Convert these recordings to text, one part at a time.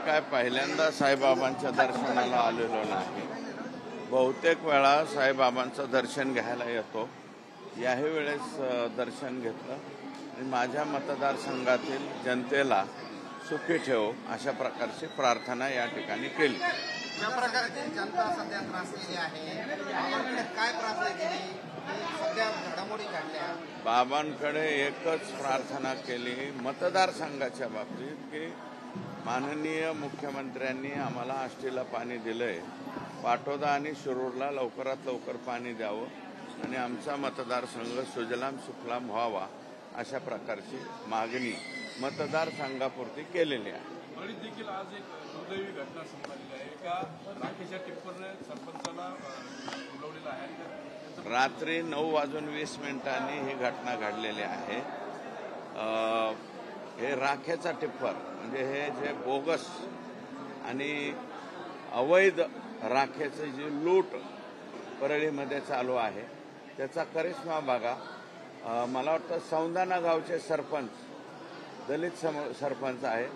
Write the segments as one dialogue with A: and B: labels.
A: काय पहिल्यांदा साईबाबांच्या दर्शनाला आलेलो नाही. बहुतेक वेळा साईबाबांचं दर्शन घ्यायला येतो. याही वेळेस दर्शन घेतलं आणि माझ्या मतदारसंघातील जनतेला सुखी ठेव अशा प्रकारची प्रार्थना या ठिकाणी केली.
B: ज्या प्रकारची जनता सध्या त्रासलेली आहे, काय प्रार्थना केली? सध्या घडामोडी घडल्या,
A: बाबांकडे एकच प्रार्थना केली मतदारसंघाच्या बाबतीत की माननीय मुख्यमंत्र्यांनी आम्हाला आष्टीला पाणी दिलंय, पाटोदा आणि शिरूरला लवकरात लवकर पाणी द्यावं आणि आमचा मतदारसंघ सुजलाम सुफलाम व्हावा अशा प्रकारची मागणी मतदारसंघापुरती केलेली आहे.
C: देखील आज एक दुर्दैवी घटना समोर आलेली आहे. एका राखेच्या टिप्परने सरपंचाला उडवलेला आहे.
A: रात्री 9:20 ही घटना घडलेली आहे. हे राखेचा टिप्पर म्हणजे हे जे बोगस आणि अवैध राखेची जी लूट परळीमध्ये चालू आहे त्याचा करिश्मा बघा. मला वाटतं सौंदाणा गावचे सरपंच दलित सरपंच आहे.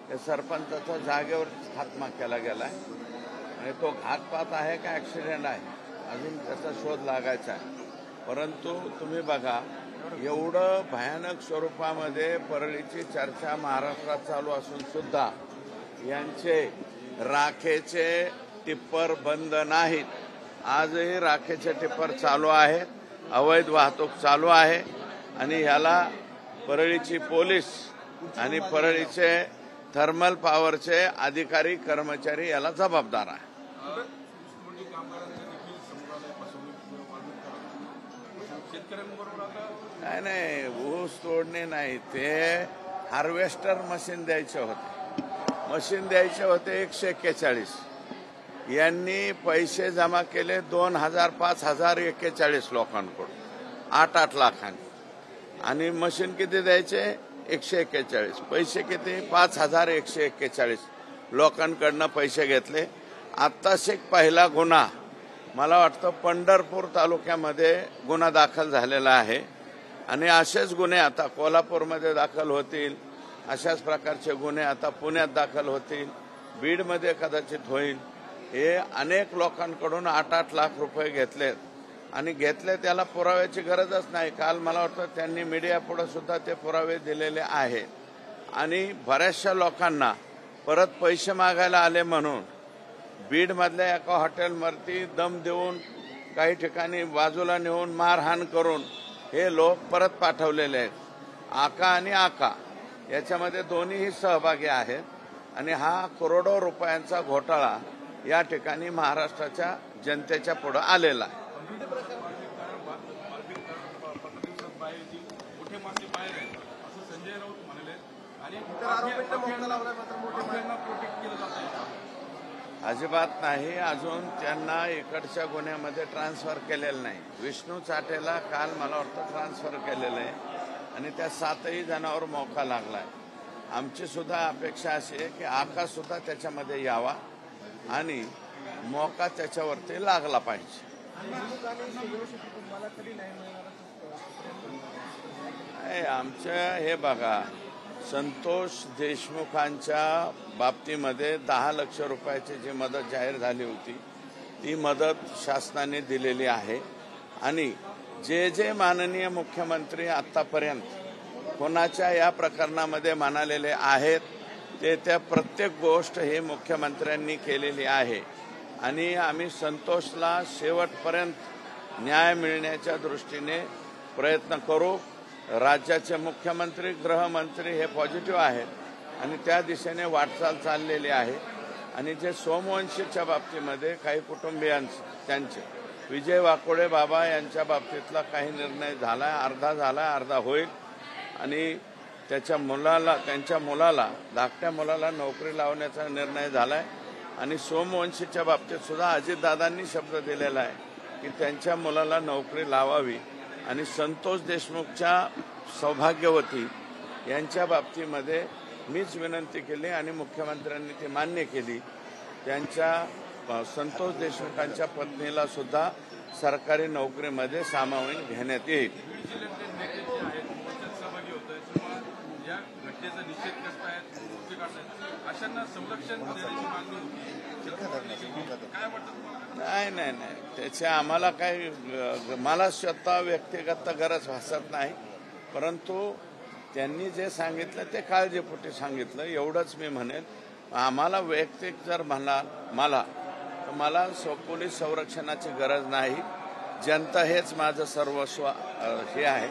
A: त्या सरपंचाचा जागेवर खात्मा केला गेला आहे आणि तो घातपात आहे का ॲक्सिडेंट आहे अजून त्याचा शोध लागायचा आहे. परंतु तुम्ही बघा एवढं भयानक स्वरूपामध्ये परळीची चर्चा महाराष्ट्रात चालू असून सुद्धा यांचे राखेचे टिप्पर बंद नाहीत. आजही राखेचे टिप्पर चालू आहेत, अवैध वाहतूक चालू आहे आणि ह्याला परळीची पोलीस आणि परळीचे थर्मल पॉवरचे अधिकारी कर्मचारी याला जबाबदार आहे. नाही ऊस तोडणे नाही, ते हार्वेस्टर मशीन द्यायचे होते 141. यांनी पैसे जमा केले 2,000 5,000 41 लोकांकडून 8-8 लाखांनी आणि मशीन किती द्यायचे 141. पैसे किती 5,141 लोकांकडनं पैसे घेतले. आत्ताच एक पहिला गुन्हा मला वाटतं पंढरपूर तालुक्यामध्ये गुन्हा दाखल झालेला आहे आणि असेच गुन्हे आता कोल्हापूरमध्ये दाखल होतील. अशाच प्रकारचे गुन्हे आता पुण्यात दाखल होतील, बीडमध्ये कदाचित होईल. हे अनेक लोकांकडून 8-8 लाख रुपये घेतलेत आणि घेतले त्याला पुराव्याची गरजच नाही. काल मला वाटतं त्यांनी मीडियापुढे सुद्धा ते पुरावे दिलेले आहेत आणि बऱ्याचशा लोकांना परत पैसे मागायला आले म्हणून बीडमधल्या एका हॉटेलवरती दम देऊन काही ठिकाणी बाजूला नेऊन मारहाण करून हे लोक परत पाठवलेले आहेत. आका आणि आका याच्यामध्ये दोन्हीही सहभागी आहेत आणि हा करोडो रुपयांचा घोटाळा या ठिकाणी महाराष्ट्राच्या जनतेच्या पुढे आलेला आहे. अजिबात नाही, अजून त्यांना इकडच्या गुन्ह्यामध्ये ट्रान्सफर केलेलं नाही. विष्णू चाटेला काल मला वाटतं ट्रान्सफर केलेलं आहे आणि त्या 7ही जणांवर मोका लागलाय. आमची सुद्धा अपेक्षा अशी आहे की आका सुद्धा त्याच्यामध्ये यावा आणि मोका त्याच्यावरती लागला पाहिजे. आमच्या हे बघा संतोष देशमुखांच्या बाबतीमध्ये 10 लाख रुपयाची जी मदत जाहीर झाली होती ती मदत शासनाने दिलेली आहे आणि जे माननीय मुख्यमंत्री आतापर्यंत कोणाच्या या प्रकरणामध्ये म्हणालेले आहेत ते त्या प्रत्येक गोष्ट हे मुख्यमंत्र्यांनी केलेली आहे आणि आम्ही संतोषला शेवटपर्यंत न्याय मिळण्याच्या दृष्टीने प्रयत्न करू. राज्याचे मुख्यमंत्री गृहमंत्री हे पॉझिटिव्ह आहेत आणि त्या दिशेने वाटचाल चाललेली आहे. आणि जे सोमवंशीच्या बाबतीमध्ये काही कुटुंबियांचे त्यांचे विजय वाकोडे बाबा यांच्या बाबतीतला काही निर्णय झाला, अर्धा झाला, अर्धा होईल आणि त्यांच्या मुलाला धाकट्या मुलाला नोकरी लावण्याचा निर्णय झालाय आणि सोमवंशीच्या बाबतीत सुद्धा अजितदादांनी शब्द दिलेला आहे की त्यांच्या मुलाला नोकरी लावावी आणि संतोष देशमुखच्या सौभाग्यवती यांच्या बाबतीमध्ये मीच विनंती केली आणि मुख्यमंत्र्यांनी ती मान्य केली. त्यांच्या संतोष देशमुखांच्या पत्नीला सुद्धा सरकारी नोकरीमध्ये सामावून घेण्यात येईल.
C: अशांना संरक्षण देण्याची मागणी होती. काय वाटतं तुम्हाला?
A: नाही त्याचे आम्हाला काही मला स्वतः व्यक्तिगत गरज भासत नाही, परंतु त्यांनी जे सांगितलं ते काळजीपोटी सांगितलं एवढंच मी म्हणेन. आम्हाला वैयक्तिक जर मला तर मला पोलीस संरक्षणाची गरज नाही. जनता हेच माझं सर्वस्व हे आहे.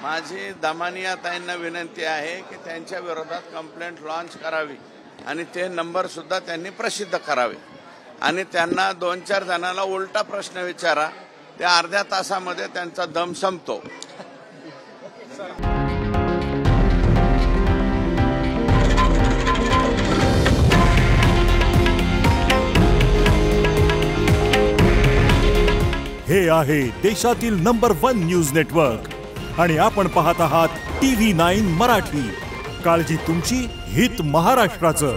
A: माझी दमानिया ताईंना विनंती आहे की त्यांच्या विरोधात कंप्लेंट लॉन्च करावी आणि ते नंबर सुद्धा त्यांनी प्रसिद्ध करावे आणि त्यांना 2-4 जणांना उलटा प्रश्न विचारा. त्या अर्ध्या तासामध्ये त्यांचा दम संपतो.
D: हे आहे देशातील नंबर 1 न्यूज नेटवर्क आणि आपण पाहत आहात TV9 मराठी. काळजी तुमची, हित महाराष्ट्राचं.